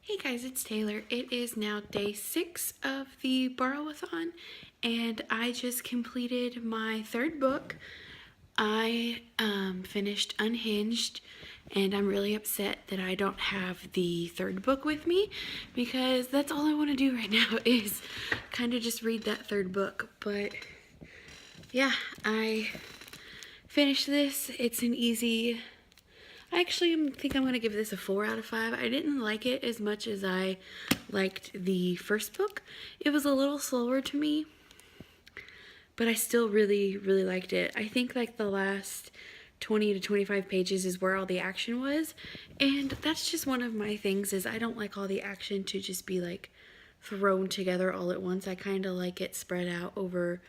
Hey guys, it's Taylor. It is now day 6 of the BorrowAthon, and I just completed my third book. I finished Unhinged, and I'm really upset that I don't have the third book with me, because that's all I want to do right now is kind of just read that third book. But yeah, I finished this. It's an easy... I actually think I'm going to give this a 4 out of 5. I didn't like it as much as I liked the first book. It was a little slower to me, but I still really, really liked it. I think like the last 20 to 25 pages is where all the action was, and that's just one of my things is I don't like all the action to just be like thrown together all at once. I kind of like it spread out over,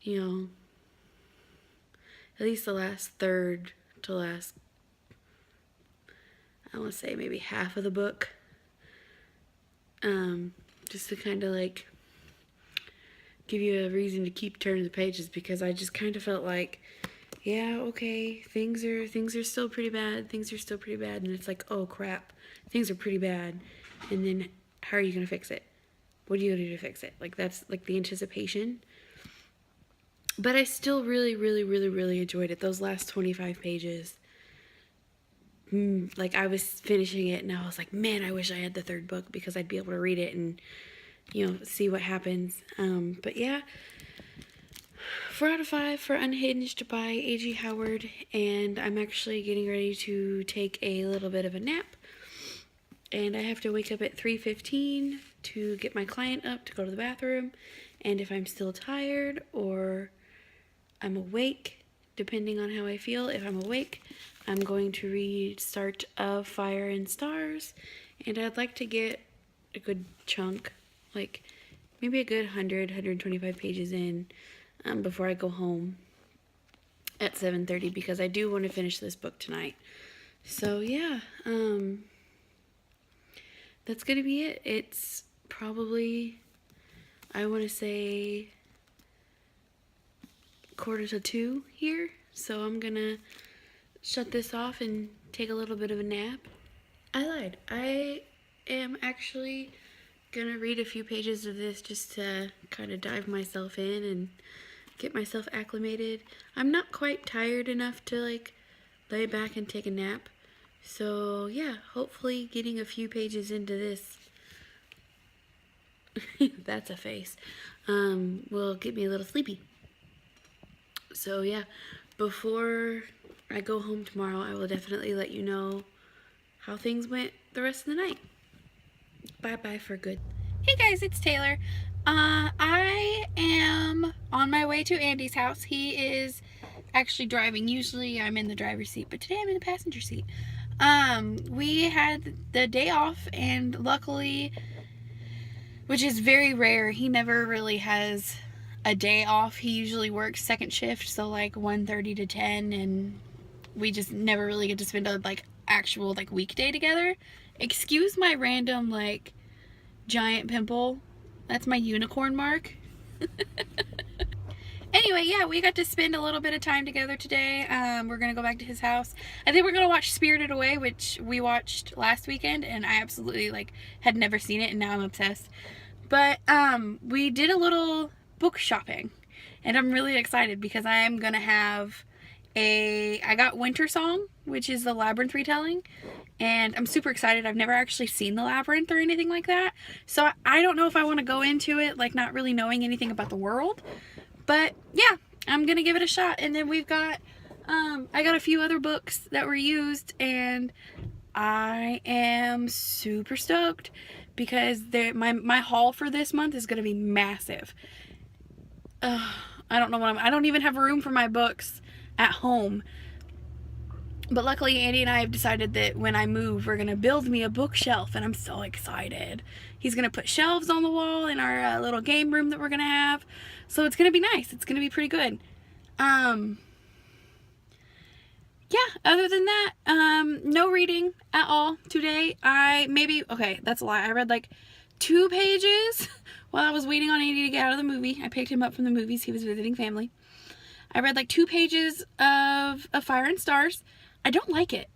you know, at least the last third to last, I want to say maybe half of the book, just to kind of like give you a reason to keep turning the pages, because I just kind of felt like, yeah, okay, things are still pretty bad, and it's like, oh crap, things are pretty bad, and then how are you gonna fix it? What are you gonna do to fix it? Like, that's like the anticipation. But I still really, really, really, really enjoyed it. Those last 25 pages. Like, I was finishing it and I was like, man, I wish I had the third book because I'd be able to read it and, you know, see what happens. But yeah, 4 out of 5 for Unhinged by A.G. Howard, and I'm actually getting ready to take a little bit of a nap, and I have to wake up at 3:15 to get my client up to go to the bathroom, and if I'm still tired or I'm awake, depending on how I feel, if I'm awake, I'm going to read Start of Fire and Stars, and I'd like to get a good chunk, like maybe a good 125 pages in before I go home at 7:30, because I do want to finish this book tonight. So yeah, that's gonna be it. It's probably, I want to say, 1:45 here, so I'm gonna shut this off and take a little bit of a nap. I lied. I am actually gonna read a few pages of this just to kind of dive myself in and get myself acclimated. I'm not quite tired enough to like lay back and take a nap, so yeah, hopefully getting a few pages into this that's a face, will get me a little sleepy. So yeah, before I go home tomorrow, I will definitely let you know how things went the rest of the night. Bye-bye for good. Hey guys, it's Taylor. I am on my way to Andy's house. He is actually driving. Usually I'm in the driver's seat, but today I'm in the passenger seat. We had the day off, and luckily, which is very rare, he never really has a day off. He usually works second shift, so like 1:30 to 10, and we just never really get to spend a like actual like weekday together. Excuse my random like giant pimple. That's my unicorn mark. Anyway, yeah, we got to spend a little bit of time together today. We're gonna go back to his house. I think we're gonna watch Spirited Away, which we watched last weekend, and I absolutely like had never seen it, and now I'm obsessed. But we did a little book shopping, and I'm really excited because I am gonna have I got Winter Song, which is the Labyrinth retelling, and I'm super excited. I've never actually seen the Labyrinth or anything like that, so I don't know if I want to go into it like not really knowing anything about the world, but yeah, I'm gonna give it a shot. And then we've got I got a few other books that were used, and I am super stoked because my haul for this month is gonna be massive. I don't know I don't even have room for my books at home, but luckily Andy and I have decided that when I move, we're gonna build me a bookshelf, and I'm so excited. He's gonna put shelves on the wall in our little game room that we're gonna have, so it's gonna be nice. It's gonna be pretty good. Yeah, other than that, no reading at all today. Okay, that's a lie. I read like 2 pages while I was waiting on Andy to get out of the movie. I picked him up from the movies. He was visiting family. I read like 2 pages of Fire and Stars. I don't like it.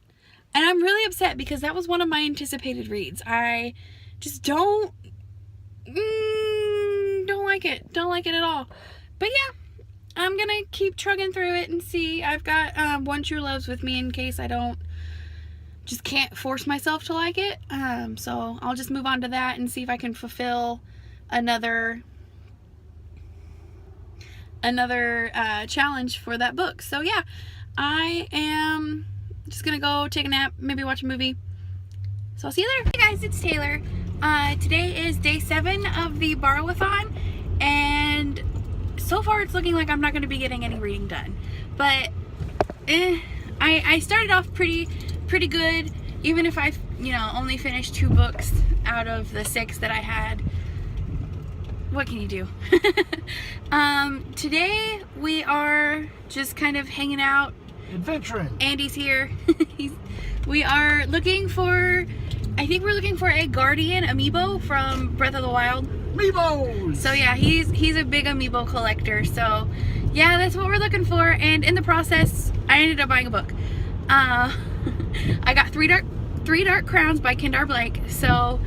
And I'm really upset because that was one of my anticipated reads. I just don't like it. Don't like it at all. But yeah, I'm gonna keep trugging through it and see. I've got One True Loves with me in case I can't force myself to like it. So I'll just move on to that and see if I can fulfill another challenge for that book. So yeah, I am just gonna go take a nap, maybe watch a movie. So I'll see you there. Hey guys, it's Taylor. Today is day 7 of the BorrowAthon, and so far it's looking like I'm not going to be getting any reading done. But I started off pretty good, even if I only finished 2 books out of the 6 that I had. What can you do? Today we are just kind of hanging out. Adventuring. Andy's here. We are looking for, I think we're looking for a Guardian amiibo from Breath of the Wild. Amiibos! So yeah, he's a big amiibo collector. So yeah, that's what we're looking for. And in the process, I ended up buying a book. I got Three Dark Crowns by Kendar Blake. So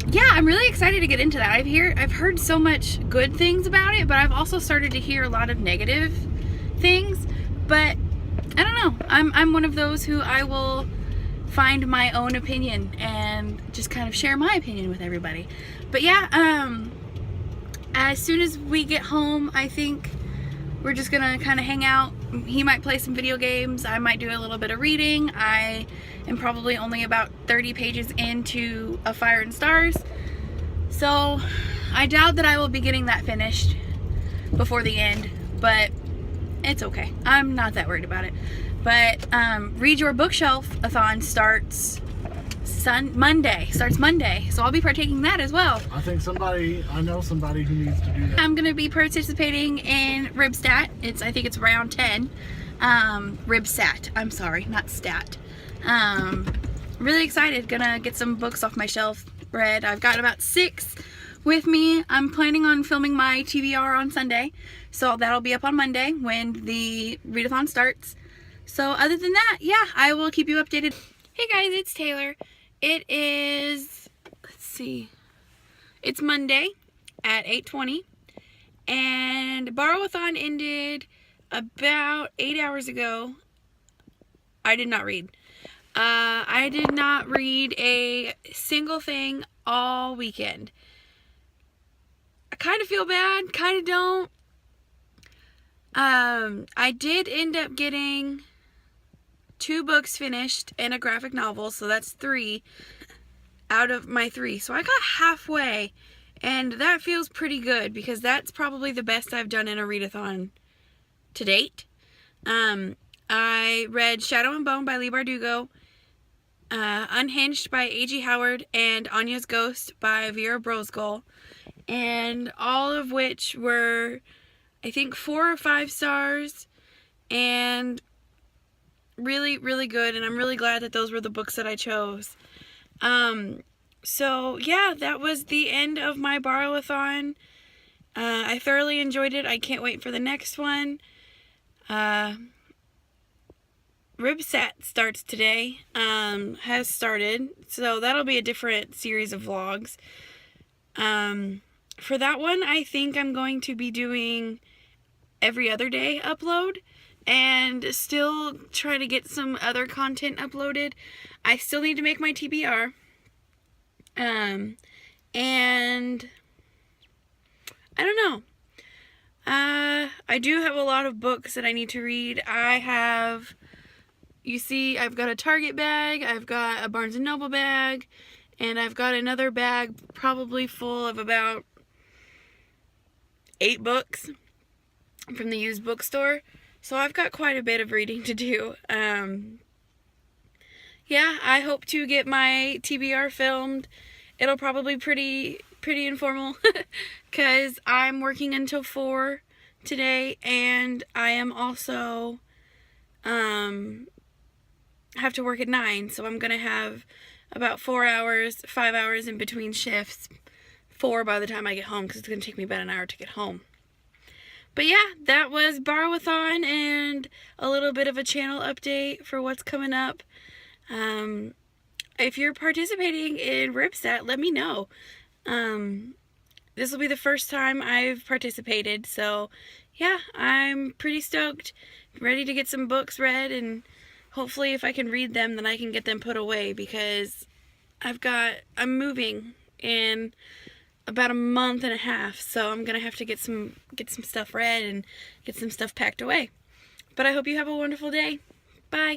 yeah, I'm really excited to get into that. I've heard so much good things about it, but I've also started to hear a lot of negative things. But I don't know. I'm one of those who I will find my own opinion and just kind of share my opinion with everybody. But yeah, as soon as we get home, I think we're just gonna kind of hang out. He might play some video games. I might do a little bit of reading. I am probably only about 30 pages into A Fire and Stars, so I doubt that I will be getting that finished before the end, but it's okay. I'm not that worried about it. But Read Your Bookshelf-a-thon starts Monday. So I'll be partaking in that as well. I know somebody who needs to do that. I'm going to be participating in Ribstat. I think it's round 10. Ribsat. I'm sorry, not stat. Really excited. Gonna get some books off my shelf read. I've got about 6 with me. I'm planning on filming my TBR on Sunday, so that'll be up on Monday when the readathon starts. So other than that, yeah, I will keep you updated. Hey guys, it's Taylor. It is, let's see, it's Monday at 8:20, and BorrowAthon ended about 8 hours ago. I did not read. I did not read a single thing all weekend. I kind of feel bad, kind of don't. I did end up getting 2 books finished and a graphic novel, so that's 3 out of my 3. So I got halfway, and that feels pretty good because that's probably the best I've done in a readathon to date. I read Shadow and Bone by Leigh Bardugo, Unhinged by A.G. Howard, and Anya's Ghost by Vera Brosgol, and all of which were, I think, 4 or 5 stars, and really, really good, and I'm really glad that those were the books that I chose. So yeah, that was the end of my BorrowAthon. I thoroughly enjoyed it. I can't wait for the next one. Ribsat starts today, has started, so that'll be a different series of vlogs. For that one, I think I'm going to be doing every other day upload, and still try to get some other content uploaded. I still need to make my TBR. And I don't know. I do have a lot of books that I need to read. You see, I've got a Target bag, I've got a Barnes & Noble bag, and I've got another bag probably full of about 8 books from the used bookstore. So I've got quite a bit of reading to do. Yeah, I hope to get my TBR filmed. It'll probably be pretty informal because I'm working until 4 today, and I am also have to work at 9, so I'm gonna have about 5 hours in between shifts. 4 by the time I get home, because it's gonna take me about an hour to get home. But yeah, that was BorrowAthon and a little bit of a channel update for what's coming up. If you're participating in Ripstat, let me know. This will be the first time I've participated, so yeah, I'm pretty stoked. Ready to get some books read, and hopefully if I can read them, then I can get them put away, because I'm moving in about a month and a half, so I'm gonna have to get some stuff read and get some stuff packed away. But I hope you have a wonderful day. Bye.